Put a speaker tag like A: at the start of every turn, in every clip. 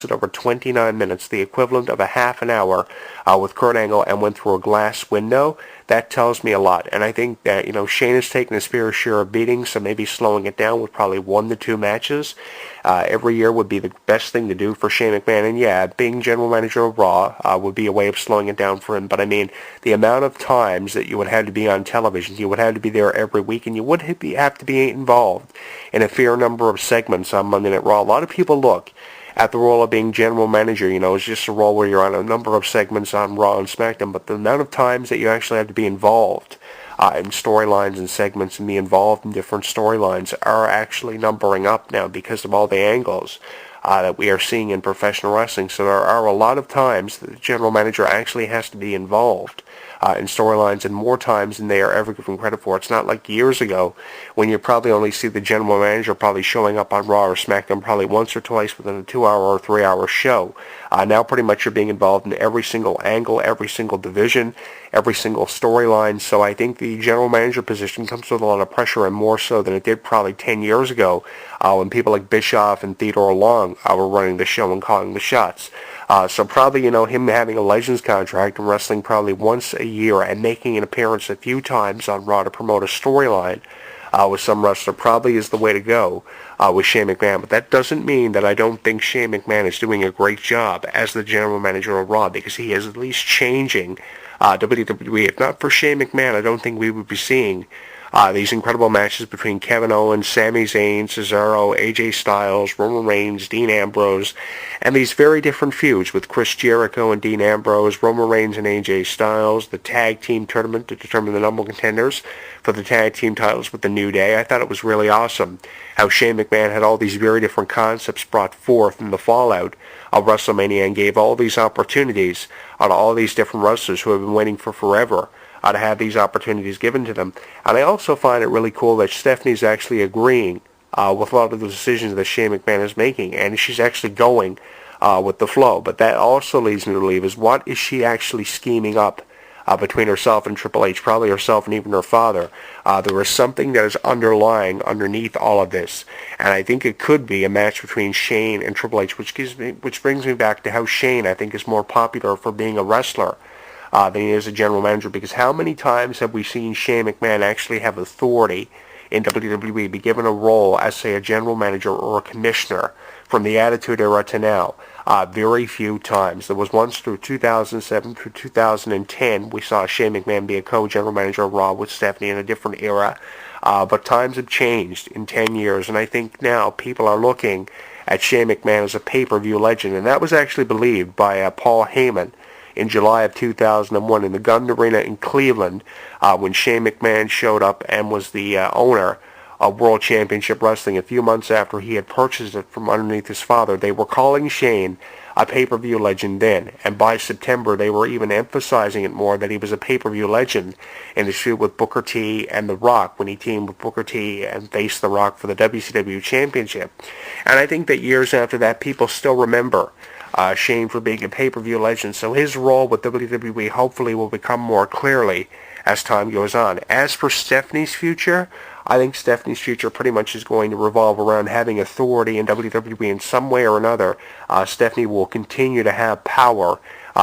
A: over 29 minutes, the equivalent of a half an hour with Kurt Angle, and went through a glass window. That tells me a lot. And I think that, Shane has taken his fair share of beatings, so maybe slowing it down with probably 1 to 2 matches every year would be the best thing to do for Shane McMahon. And yeah, being general manager of Raw would be a way of slowing it down for him. But I mean, the amount of times that you would have to be on television, you would have to be there every week, and you would have to be involved in a fair number of segments on Monday Night Raw. A lot of people look at the role of being general manager, it's just a role where you're on a number of segments on Raw and SmackDown, but the amount of times that you actually have to be involved in storylines and segments and be involved in different storylines are actually numbering up now because of all the angles that we are seeing in professional wrestling. So there are a lot of times that the general manager actually has to be involved in storylines, and more times than they are ever given credit for. It's not like years ago when you probably only see the general manager probably showing up on Raw or SmackDown probably once or twice within a 2-hour or 3-hour show. Now pretty much you're being involved in every single angle, every single division, every single storyline. So I think the general manager position comes with a lot of pressure, and more so than it did probably 10 years ago when people like Bischoff and Theodore Long were running the show and calling the shots. So probably, him having a Legends contract and wrestling probably once a year and making an appearance a few times on Raw to promote a storyline with some wrestler probably is the way to go with Shane McMahon. But that doesn't mean that I don't think Shane McMahon is doing a great job as the general manager of Raw, because he is at least changing WWE. If not for Shane McMahon, I don't think we would be seeing these incredible matches between Kevin Owens, Sami Zayn, Cesaro, AJ Styles, Roman Reigns, Dean Ambrose, and these very different feuds with Chris Jericho and Dean Ambrose, Roman Reigns and AJ Styles, the tag team tournament to determine the number one contenders for the tag team titles with the New Day. I thought it was really awesome how Shane McMahon had all these very different concepts brought forth in the fallout of WrestleMania and gave all these opportunities to all these different wrestlers who have been waiting for forever to have these opportunities given to them. And I also find it really cool that Stephanie's actually agreeing with a lot of the decisions that Shane McMahon is making, and she's actually going with the flow. But that also leads me to believe is, what is she actually scheming up between herself and Triple H, probably herself and even her father? There is something that is underneath all of this, and I think it could be a match between Shane and Triple H, which brings me back to how Shane, I think, is more popular for being a wrestler than he is a general manager, because how many times have we seen Shane McMahon actually have authority in WWE, be given a role as, say, a general manager or a commissioner from the Attitude Era to now? Very few times. There was once through 2007 through 2010 we saw Shane McMahon be a co-general manager of Raw with Stephanie in a different era, but times have changed in 10 years, and I think now people are looking at Shane McMahon as a pay-per-view legend, and that was actually believed by Paul Heyman in July of 2001 in the Garden Arena in Cleveland when Shane McMahon showed up and was the owner of World Championship Wrestling. A few months after he had purchased it from underneath his father, they were calling Shane a pay-per-view legend then, and by September they were even emphasizing it more, that he was a pay-per-view legend in the feud with Booker T and The Rock when he teamed with Booker T and faced The Rock for the WCW Championship. And I think that years after that, people still remember Shane for being a pay-per-view legend, so his role with WWE hopefully will become more clearly as time goes on. As for Stephanie's future, I think Stephanie's future pretty much is going to revolve around having authority in WWE in some way or another. Stephanie will continue to have power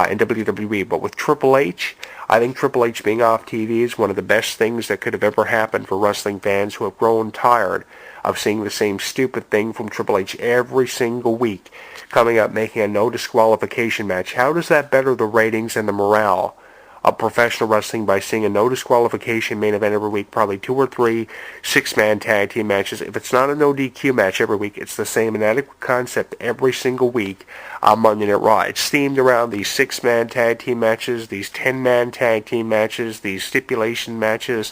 A: in WWE, but with Triple H, I think Triple H being off TV is one of the best things that could have ever happened for wrestling fans who have grown tired of seeing the same stupid thing from Triple H every single week, coming up making a no disqualification match. How does that better the ratings and the morale of professional wrestling by seeing a no disqualification main event every week, probably 2 or 3 6-man tag team matches? If it's not a no DQ match every week, it's the same inadequate concept every single week on Monday Night Raw. It's themed around these 6-man tag team matches, these 10-man tag team matches, these stipulation matches.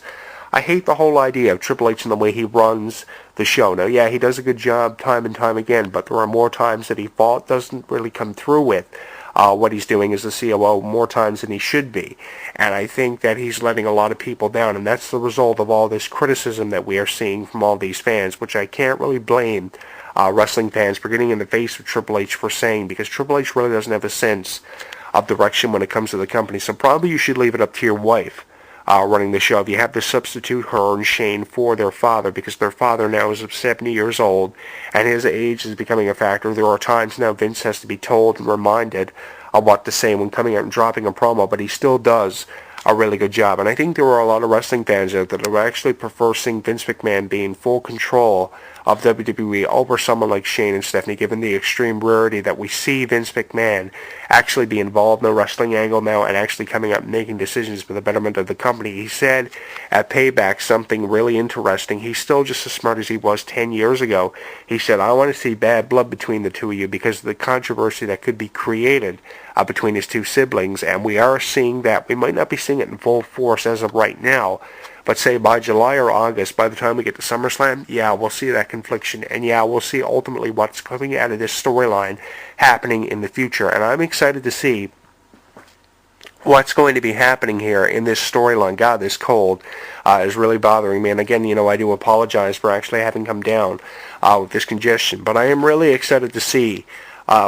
A: I hate the whole idea of Triple H and the way he runs the show. Now, yeah, he does a good job time and time again, but there are more times that he doesn't really come through with what he's doing as the COO more times than he should be. And I think that he's letting a lot of people down, and that's the result of all this criticism that we are seeing from all these fans, which I can't really blame wrestling fans for getting in the face of Triple H for saying, because Triple H really doesn't have a sense of direction when it comes to the company. So probably you should leave it up to your wife running the show. If you have to substitute her and Shane for their father, because their father now is 70 years old, and his age is becoming a factor, there are times now Vince has to be told and reminded of what to say when coming out and dropping a promo, but he still does a really good job. And I think there are a lot of wrestling fans out there that would actually prefer seeing Vince McMahon be in full control of WWE over someone like Shane and Stephanie, given the extreme rarity that we see Vince McMahon actually be involved in the wrestling angle now and actually coming up and making decisions for the betterment of the company. He said at Payback something really interesting. He's still just as smart as he was 10 years ago. He said, I want to see bad blood between the two of you because of the controversy that could be created between his two siblings, and we are seeing that. We might not be seeing it in full force as of right now, but say by July or August, by the time we get to SummerSlam, yeah, we'll see that confliction, and yeah, we'll see ultimately what's coming out of this storyline happening in the future, and I'm excited to see what's going to be happening here in this storyline. God, this cold is really bothering me, and again, I do apologize for actually having come down with this congestion, but I am really excited to see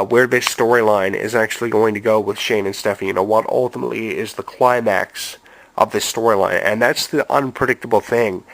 A: where this storyline is actually going to go with Shane and Stephanie. What ultimately is the climax of this storyline. And that's the unpredictable thing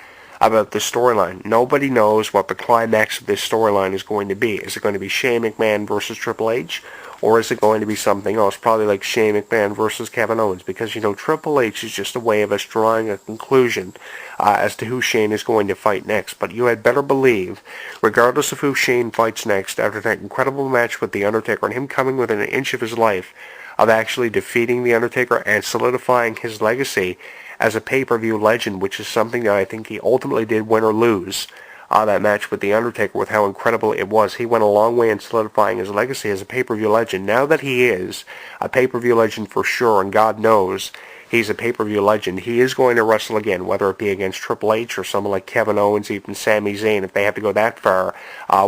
A: about this storyline. Nobody knows what the climax of this storyline is going to be. Is it going to be Shane McMahon versus Triple H? Or is it going to be something else? Probably like Shane McMahon versus Kevin Owens. Because, Triple H is just a way of us drawing a conclusion as to who Shane is going to fight next. But you had better believe, regardless of who Shane fights next, after that incredible match with The Undertaker and him coming within an inch of his life of actually defeating The Undertaker and solidifying his legacy as a pay-per-view legend, which is something that I think he ultimately did win or lose that match with The Undertaker, with how incredible it was. He went a long way in solidifying his legacy as a pay-per-view legend. Now that he is a pay-per-view legend for sure, and God knows he's a pay-per-view legend, he is going to wrestle again, whether it be against Triple H or someone like Kevin Owens, even Sami Zayn, if they have to go that far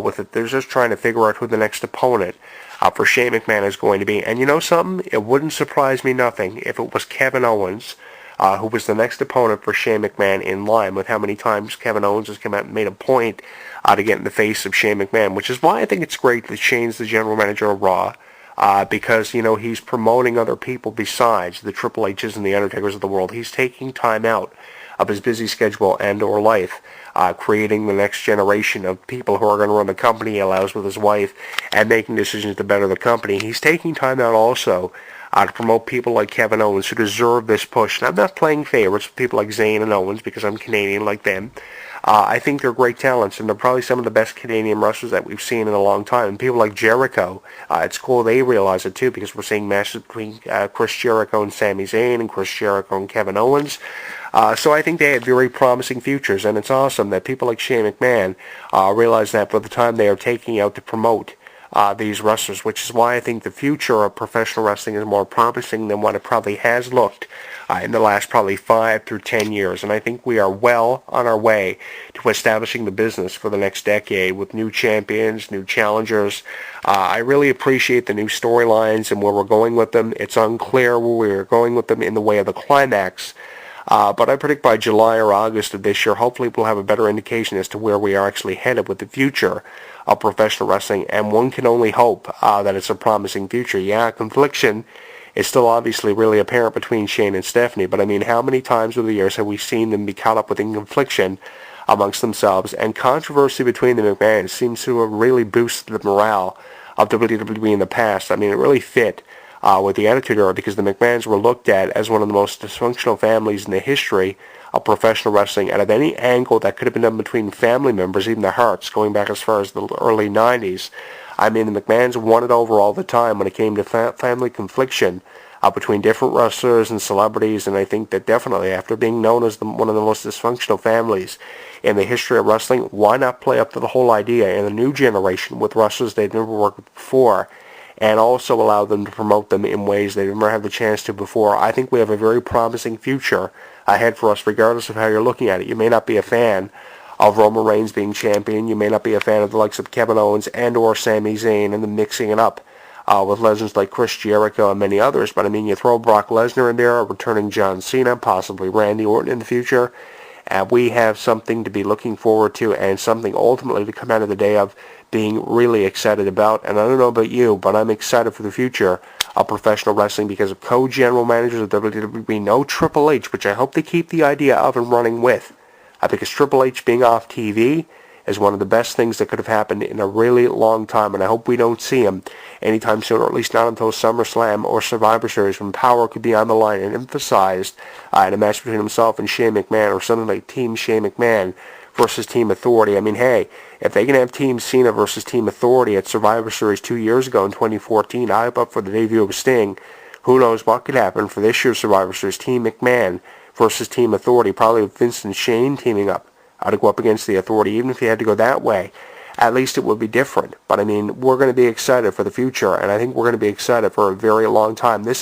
A: with it. They're just trying to figure out who the next opponent for Shane McMahon is going to be. And you know something? It wouldn't surprise me nothing if it was Kevin Owens, who was the next opponent for Shane McMahon, in line with how many times Kevin Owens has come out and made a point to get in the face of Shane McMahon, which is why I think it's great that Shane's the general manager of Raw, because, he's promoting other people besides the Triple H's and the Undertakers of the world. He's taking time out of his busy schedule and or life, creating the next generation of people who are going to run the company he allows with his wife and making decisions to better the company. He's taking time out also to promote people like Kevin Owens who deserve this push. And I'm not playing favorites with people like Zayn and Owens because I'm Canadian like them. I think they're great talents, and they're probably some of the best Canadian wrestlers that we've seen in a long time. And people like Jericho, it's cool they realize it too, because we're seeing matches between Chris Jericho and Sami Zayn and Chris Jericho and Kevin Owens. So I think they have very promising futures, and it's awesome that people like Shane McMahon realize that by the time they are taking out to promote these wrestlers, which is why I think the future of professional wrestling is more promising than what it probably has looked in the last probably 5 through 10 years. And I think we are well on our way to establishing the business for the next decade with new champions, new challengers. I really appreciate the new storylines and where we're going with them. It's unclear where we're going with them in the way of the climax. But I predict by July or August of this year, hopefully we'll have a better indication as to where we are actually headed with the future of professional wrestling. And one can only hope that it's a promising future. Yeah, confliction is still obviously really apparent between Shane and Stephanie. But I mean, how many times over the years have we seen them be caught up within confliction amongst themselves? And controversy between the McMahons seems to have really boosted the morale of WWE in the past. I mean, it really fit with the Attitude Era, because the McMahons were looked at as one of the most dysfunctional families in the history of professional wrestling. Out of any angle that could have been done between family members, even the Harts, going back as far as the early 90s, I mean, the McMahons won it over all the time when it came to family confliction between different wrestlers and celebrities. And I think that definitely, after being known as one of the most dysfunctional families in the history of wrestling, why not play up to the whole idea in the new generation with wrestlers they'd never worked with before, and also allow them to promote them in ways they never had the chance to before? I think we have a very promising future ahead for us, regardless of how you're looking at it. You may not be a fan of Roman Reigns being champion. You may not be a fan of the likes of Kevin Owens and or Sami Zayn and then mixing it up with legends like Chris Jericho and many others. But I mean, you throw Brock Lesnar in there, a returning John Cena, possibly Randy Orton in the future, and we have something to be looking forward to, and something ultimately to come out of the day of being really excited about. And I don't know about you, but I'm excited for the future of professional wrestling because of co-general managers of WWE. No Triple H, which I hope they keep the idea of and running with. Because Triple H being off TV is one of the best things that could have happened in a really long time, and I hope we don't see him anytime soon, or at least not until SummerSlam or Survivor Series, when power could be on the line and emphasized in a match between himself and Shane McMahon, or something like Team Shane McMahon versus Team Authority. I mean, hey, if they can have Team Cena versus Team Authority at Survivor Series 2 years ago in 2014, I hope up for the debut of Sting. Who knows what could happen for this year's Survivor Series? Team McMahon versus Team Authority, probably with Vince and Shane teaming up to go up against the Authority. Even if you had to go that way, at least it would be different. But I mean, we're going to be excited for the future, and I think we're going to be excited for a very long time. This